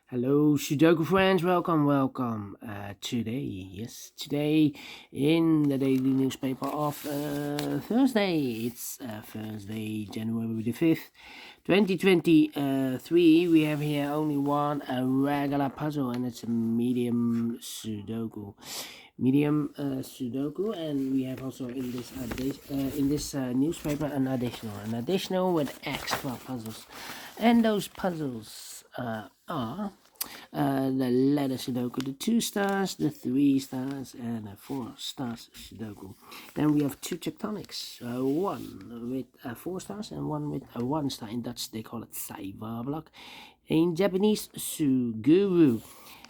Hello, Sudoku friends. Welcome. Today in the daily newspaper of Thursday. It's Thursday, January the 5th, 2023. We have here only one regular puzzle, and it's a medium Sudoku. Sudoku, and we have also in this newspaper an additional with extra puzzles, and those puzzles are the letter Sudoku, the 2 stars, the 3 stars, and the 4 stars Sudoku. Then we have two tectonics, one with 4 stars and one with a 1 star. In Dutch they call it Cyberblock. In Japanese, Suguru.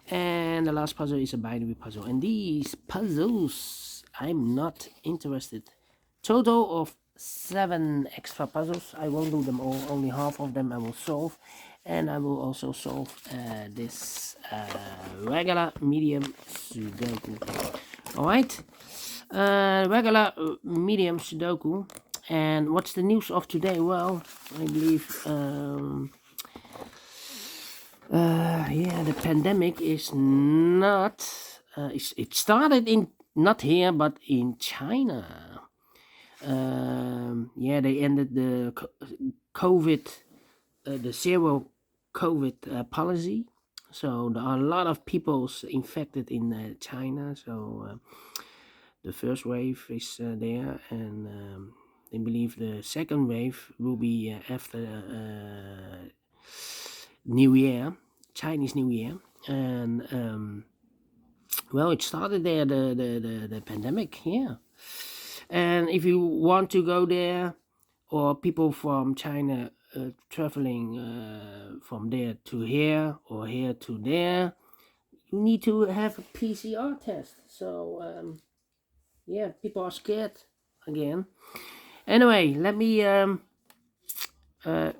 And the last puzzle is a binary puzzle. And these puzzles, I'm not interested. Total of 7 extra puzzles. I won't do them all. Only half of them I will solve. And I will also solve this regular medium Sudoku. Alright. Regular medium Sudoku. And what's the news of today? Well, I believe... the pandemic is not. It started in not here, but in China. They ended the COVID, the zero COVID policy. So there are a lot of people infected in China. So the first wave is there, and they believe the second wave will be after New Year, Chinese New Year, and it started there, the pandemic, yeah. And if you want to go there, or people from China traveling from there to here or here to there, you need to have a PCR test. So people are scared again. Anyway, let me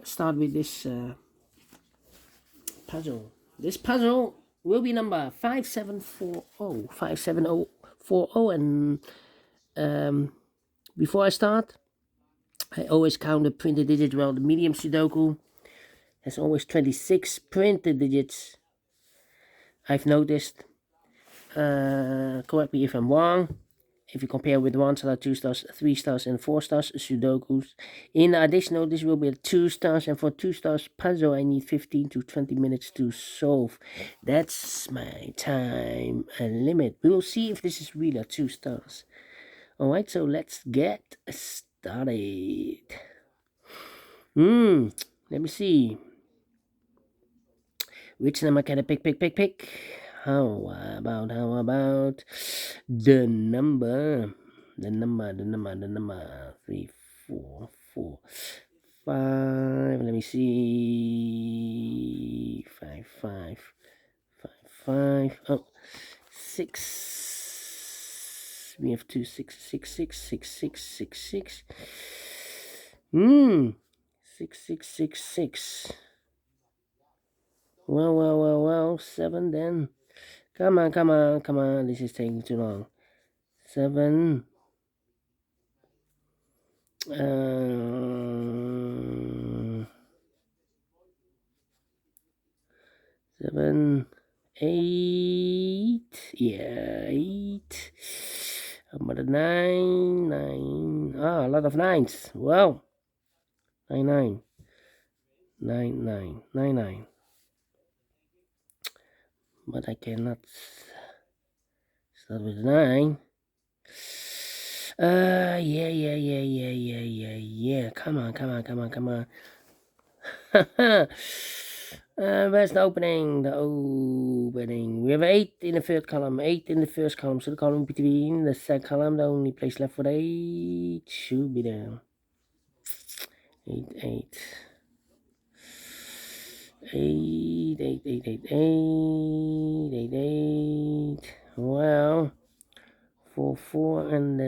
start with this puzzle. This puzzle will be number 5740. And before I start, I always count the printed digits. Well, the medium Sudoku has always 26 printed digits, I've noticed. Correct me if I'm wrong. If you compare with 1 star, 2 stars, 3 stars, and 4 stars Sudokus. In addition, this will be a 2 stars, and for 2 stars puzzle, I need 15 to 20 minutes to solve. That's my time limit. We will see if this is really a 2 stars. Alright, so let's get started. Let me see. Which number can I pick? How about the number 3, 4, 4, 5. Let me see. 5, 5, 5, 5. Oh, 6. We have 2, 6, 6, 6, 6, 6, 6, 6. 6, 6, 6, 6. Well, 7 then. Come on. This is taking too long. 7. 7, 8. Yeah, 8. How about a 9? 9. A lot of 9s. Well, 9. But I cannot start with 9. Yeah. Come on. Where's the opening? We have 8 in the third column, 8 in the first column. So the column between the second column, the only place left for 8 should be there. 8. 8. Well, 4, and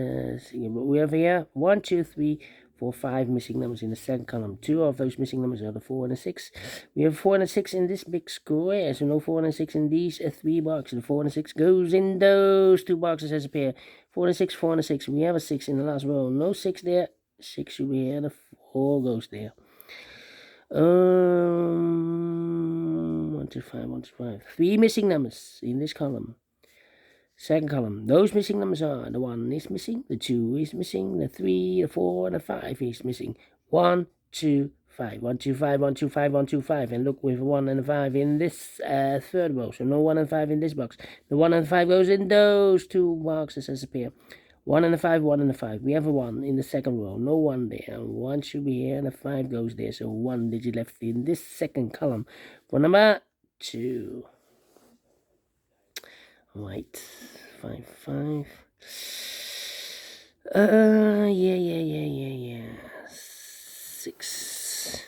we have here 1, 2, 3, 4, 5 missing numbers in the second column. 2 of those missing numbers are the 4 and the 6. We have 4 and a 6 in this big square, so no 4 and a 6 in these 3 boxes. The 4 and a 6 goes in those 2 boxes as a pair. 4 and a 6, 4 and a 6. We have a 6 in the last row. No 6 there. 6 should be here. The 4 goes there. 1, 2, 5, 1, 2, 5. 3 missing numbers in this column. Second column, those missing numbers are the 1 is missing, the 2 is missing, the 3, the 4, and the 5 is missing. 1, 2, 5. 1, 2, 5, 1, 2, 5, 1, 2, 5. And look, with 1 and a 5 in this third row. So no 1 and 5 in this box. The 1 and 5 goes in those two boxes as a pair. 1 and a 5, 1 and a 5. We have a 1 in the second row. No 1 there. 1 should be here and a 5 goes there. So 1 digit left in this second column for number 2. Right. 5, 5. Yeah. 6.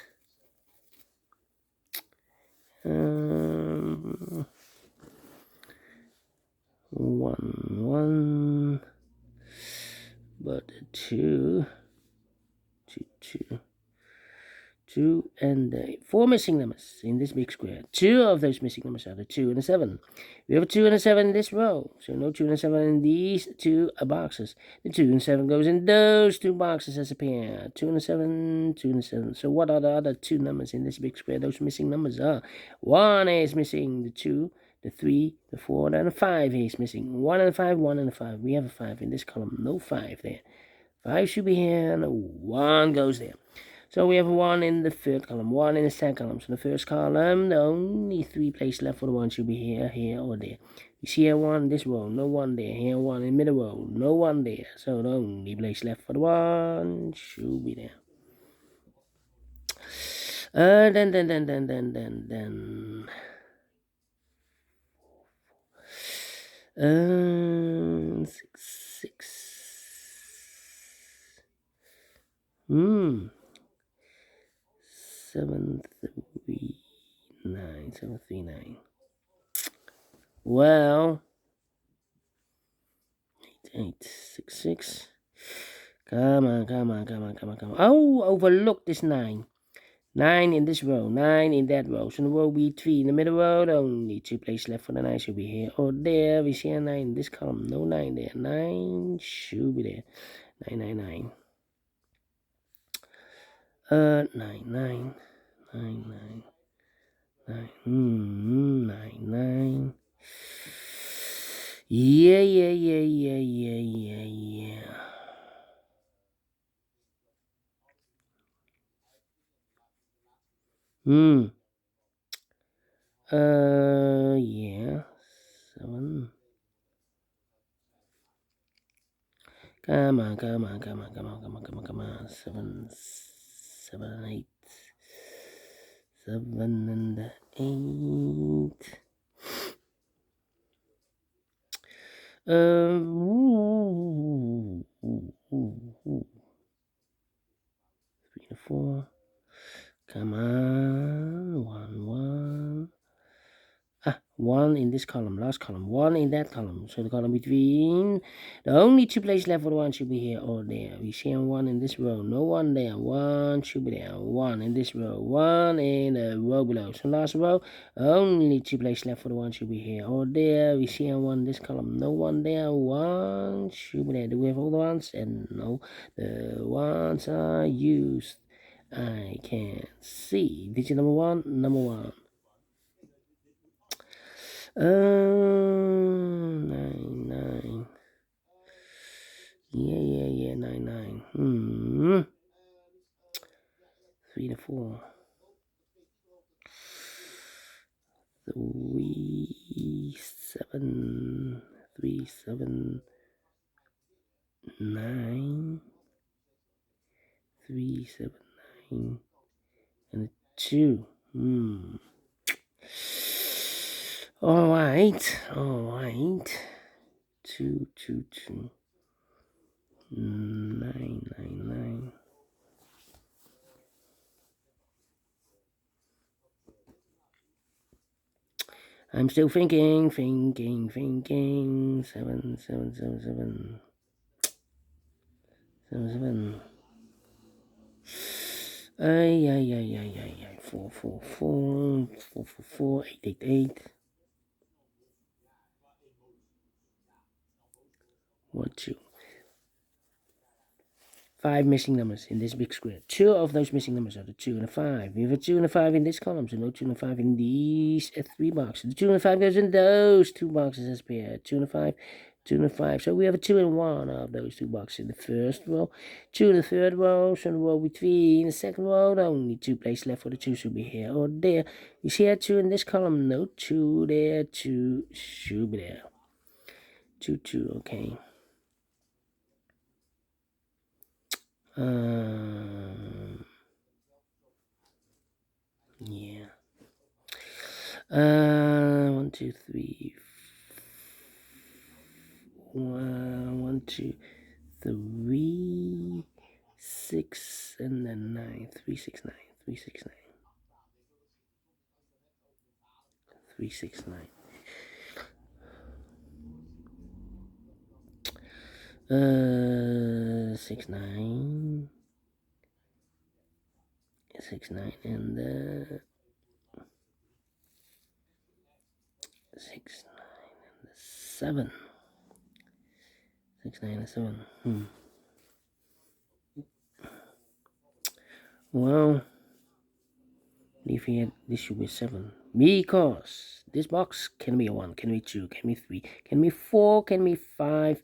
1, 1. But 2, 2, and 4 missing numbers in this big square. 2 of those missing numbers are the 2 and the 7. We have a 2 and a 7 in this row, so no 2 and a 7 in these two boxes. The 2 and 7 goes in those two boxes as a pair. 2 and a 7, 2 and a 7. So what are the other 2 numbers in this big square? Those missing numbers are 1 is missing, the 2, the 3, the 4, and the 5 is missing. 1 and a 5, 1 and a 5. We have a 5 in this column, no 5 there. 5 should be here, and a 1 goes there. So we have a 1 in the third column, 1 in the second column. So the first column, the only 3 places left for the 1 should be here, here, or there. You see here 1 in this row, no 1 there. Here 1 in the middle row, no 1 there. So the only place left for the 1 should be there. Then. 6. 739. Well, 8. Come on. Oh, overlook this 9. 9 in this row, 9 in that row. So the row between the middle row, the only 2 places left for the 9 should be here or there. We see a 9 in this column, no 9 there. 9 should be there. 9. 9. 9. Yeah. Yeah. 7. Come on. 7, 8. 7 and 8. 3 to 4. Come on. 1. 1 in this column, last column. 1 in that column. So the column between, the only 2 places left for the 1 should be here or there. We see 1 in this row, no 1 there. 1 should be there. 1 in this row, 1 in the row below. So last row, only 2 places left for the 1 should be here or there. We see 1 in this column, no 1 there. 1 should be there. Do we have all the 1s? And no, the 1s are used. I can see. Digit number 1, number 1. 9. Yeah, 9. 3 to 4. 3, 7. 3, 7. 9. 3, 7, 9. And a 2. All right. 2. 9. I'm still thinking. 7. Ay. 4. 8. 1, 2. 5 missing numbers in this big square. 2 of those missing numbers are the 2 and the 5. We have a 2 and a 5 in this column, so no 2 and a 5 in these 3 boxes. The 2 and a 5 goes in those 2 boxes as pair. 2 and a 5, 2 and a 5. So we have a 2 and 1 of those 2 boxes in the first row. 2 in the third row, so in the row between the second row, the only 2 places left for the 2 should be here or there. You see a 2 in this column, no 2 there, 2 should be there. 2, 2, okay. Yeah. 1, 2, 3. 1, 2, 3, 6, and then 9. 3, 6, 9. 3, 6, 9. 3, 6, 9. 6, 9. 6, 9, and 6, 9, and 7. 6, 9, and 7. Well, if here, this should be 7. Because this box can be 1, can be 2, can be 3, can be 4, can be 5,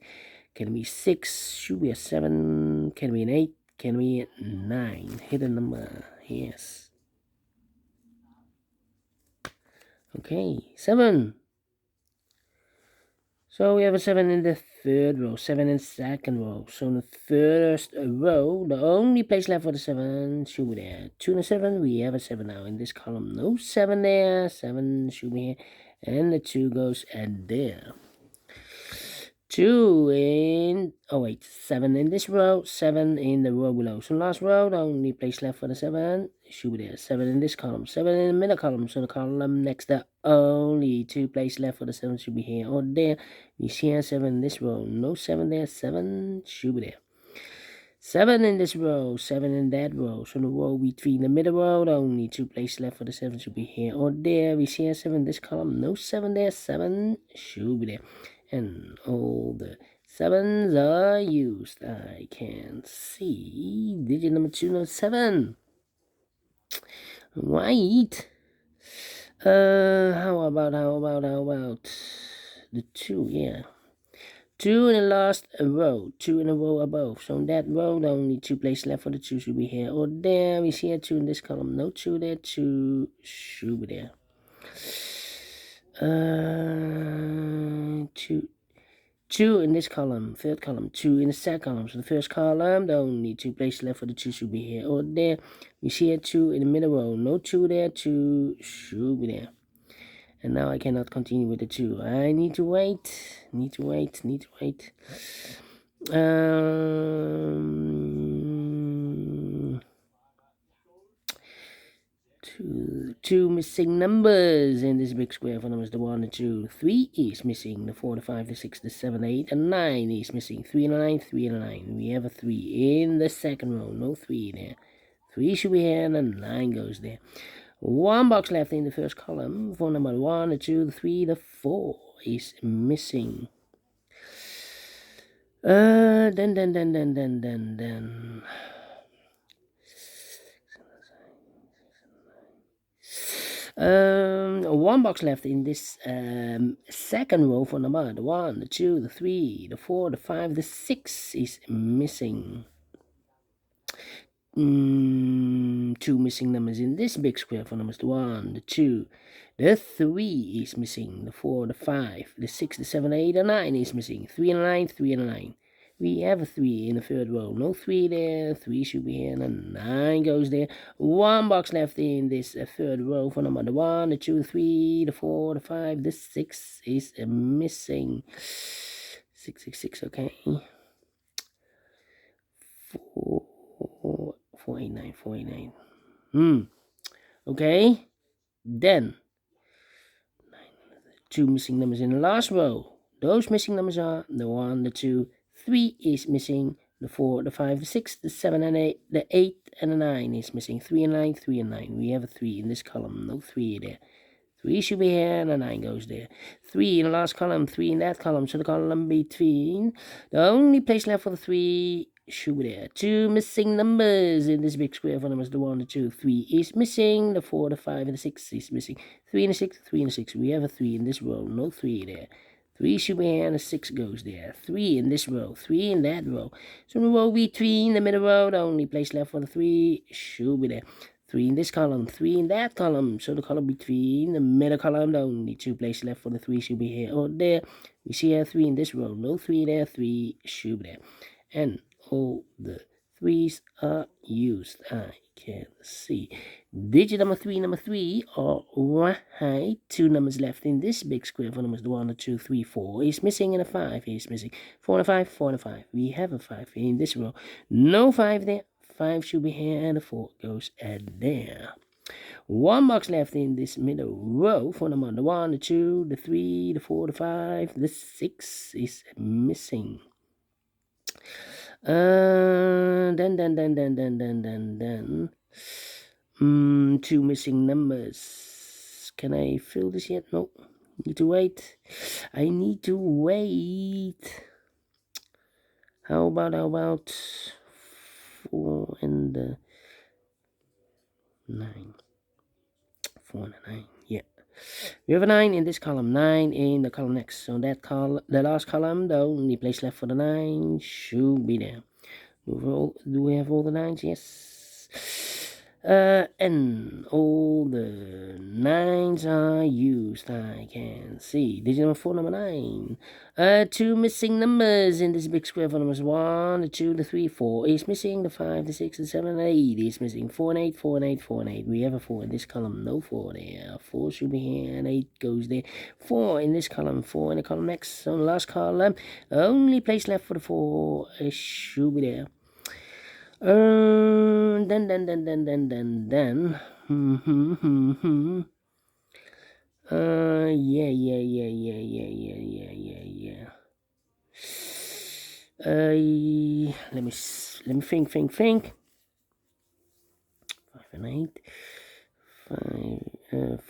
can be 6, should be a 7, can be an 8, can be a 9. Hidden number, yes. Okay, 7. So we have a 7 in the third row, 7 in the second row. So in the first row, the only place left for the 7 should be there. 2 and a 7, we have a 7 now in this column. No 7 there, 7 should be here. And the 2 goes at there. 2 in, 7 in this row, 7 in the row below. So last row, the only place left for the 7 should be there. 7 in this column, 7 in the middle column. So the column next, the only 2 places left for the 7 should be here or there. We see a 7 in this row, no 7 there, 7 should be there. 7 in this row, 7 in that row. So the row between the middle row, the only 2 places left for the 7 should be here or there. We see a 7 in this column, no 7 there, 7 should be there. And all the 7s are used. I can see digit number 2, no 7. Right. How about the 2? Yeah. 2 in the last row, 2 in a row above. So in that row, the only 2 places left for the 2 should be here or there. We see a 2 in this column, no 2 there, 2 should be there. 2 in this column, third column, 2 in the second column. So the first column, the only 2 places left for the 2 should be here or there. We see a 2 in the middle row, no 2 there, 2 should be there. And now I cannot continue with the 2. I need to wait, Two missing numbers in this big square for numbers the 1 and 2. 3 is missing. The 4, the 5, the 6, the 7, 8, and 9 is missing. 3 and a 9, 3 and a 9. We have a 3 in the second row. No 3 there. 3 should be here and the 9 goes there. 1 box left in the first column for number 1, the 2, the 3, the 4 is missing. Then. 1 box left in this second row for number the 1, the 2, the 3, the 4, the 5, the 6 is missing. 2 missing numbers in this big square for numbers the 1, the 2, the 3 is missing. The 4, the 5, the 6, the 7, 8, the 9 is missing. 3 and a 9, 3 and a 9. We have a 3 in the third row. No 3 there. 3 should be here and a 9 goes there. 1 box left in this third row for number the 1, the 2, the 3, the 4, the 5, the 6 is missing. 6, okay. 489. Okay. Then 2 missing numbers in the last row. Those missing numbers are the 1, the 2, 3 is missing. The 4, the 5, the 6, the 7, and 8, the 8 and the 9 is missing. 3 and 9, 3 and 9. We have a 3 in this column. No 3 there. 3 should be here and a 9 goes there. 3 in the last column, 3 in that column. So the column between, the only place left for the 3 should be there. 2 missing numbers in this big square for numbers. The 1, the 2, 3 is missing. The 4, the 5, and the 6 is missing. 3 and the 6, 3 and the 6. We have a 3 in this row. No 3 there. 3 should be here and a 6 goes there. 3 in this row. 3 in that row. So the row between the middle row, the only place left for the 3 should be there. 3 in this column, 3 in that column. So the column between the middle column, the only 2 places left for the 3 should be here or there. We see here 3 in this row, no 3 there, 3 should be there. And all the 3's are used. I can see. Digit number 3, all right. 2 numbers left in this big square for numbers 1, 2, 3, 4 is missing and a 5 is missing. 4 and a 5, 4 and a 5. We have a 5 in this row. No 5 there. 5 should be here and the 4 goes at there. 1 box left in this middle row for number 1, the 2, the 3, the 4, the 5, the 6 is missing. Then 2 missing numbers. Can I fill this yet? No. Need to wait. I need to wait. How about 4 and 9? 4 and 9. Yeah. We have a 9 in this column, 9 in the column next. So that the last column, the only place left for the 9 should be there. Do we have all the 9s? Yes. And all the 9s are used. I can see. Digit number 4, number 9. 2 missing numbers in this big square for numbers 1, the 2, the 3, 4 is missing. The 5, the 6, the 7, and 8 is missing. 4 and 8, 4 and 8, 4 and 8. We have a 4 in this column. No 4 there. 4 should be here and 8 goes there. 4 in this column. 4 in the column next. So the last column. Only place left for the 4 should be there. Then. Yeah. Let me think. 5 and 8. 5,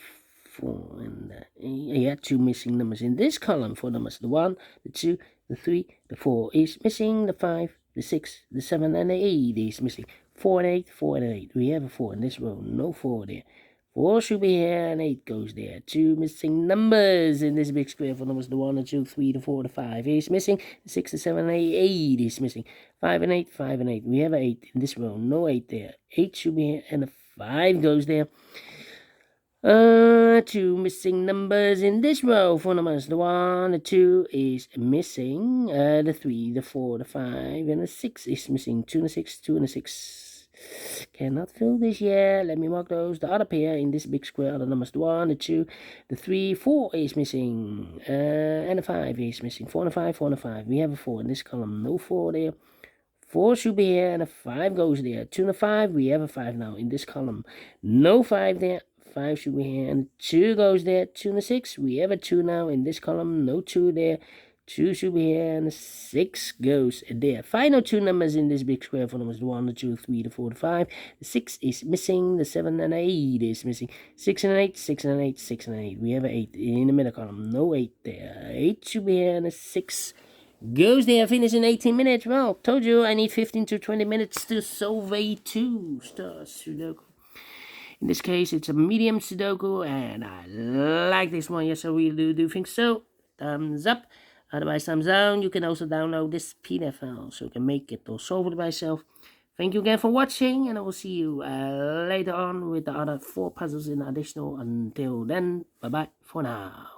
4 and 8. Yeah, 2 missing numbers in this column for numbers. The 1, the 2, the 3, the 4 is missing. The 5, the 6, the 7, and the 8 is missing. 4 and 8, 4 and 8. We have a 4 in this row. No 4 there. 4 should be here and 8 goes there. 2 missing numbers in this big square for numbers. The 1, the 2, 3, the 4, the 5 is missing. The 6, the 7, and the 8 is missing. 5 and 8, 5 and 8. We have an 8 in this row. No 8 there. 8 should be here and the 5 goes there. 2 missing numbers in this row for numbers. The 1, the 2 is missing. The 3, the 4, the 5, and the 6 is missing. 2 and a 6, 2 and a 6. Cannot fill this yet. Let me mark those. The other pair in this big square are the numbers. The 1, the 2, the 3, 4 is missing. And the 5 is missing. 4 and a 5, 4 and a 5. We have a 4 in this column. No 4 there. 4 should be here and a 5 goes there. 2 and a 5. We have a 5 now in this column. No 5 there. 5 should be here and 2 goes there. 2 and a 6. We have a 2 now in this column. No 2 there. 2 should be here and 6 goes there. Final 2 numbers in this big square for numbers. The 1, the 2, 3, the 4, the 5. The 6 is missing. The 7 and 8 is missing. 6 and 8, 6 and 8, 6 and 8. We have an 8 in the middle column. No 8 there. 8 should be here and 6 goes there. Finish in 18 minutes. Well, told you I need 15 to 20 minutes to solve a 2-star Sudoku. In this case, it's a medium Sudoku, and I like this one. Yes, I really do think so. Thumbs up. Otherwise, thumbs down. You can also download this PDF file, so you can make it or solve it by yourself. Thank you again for watching, and I will see you later on with the other 4 puzzles in additional. Until then, bye-bye for now.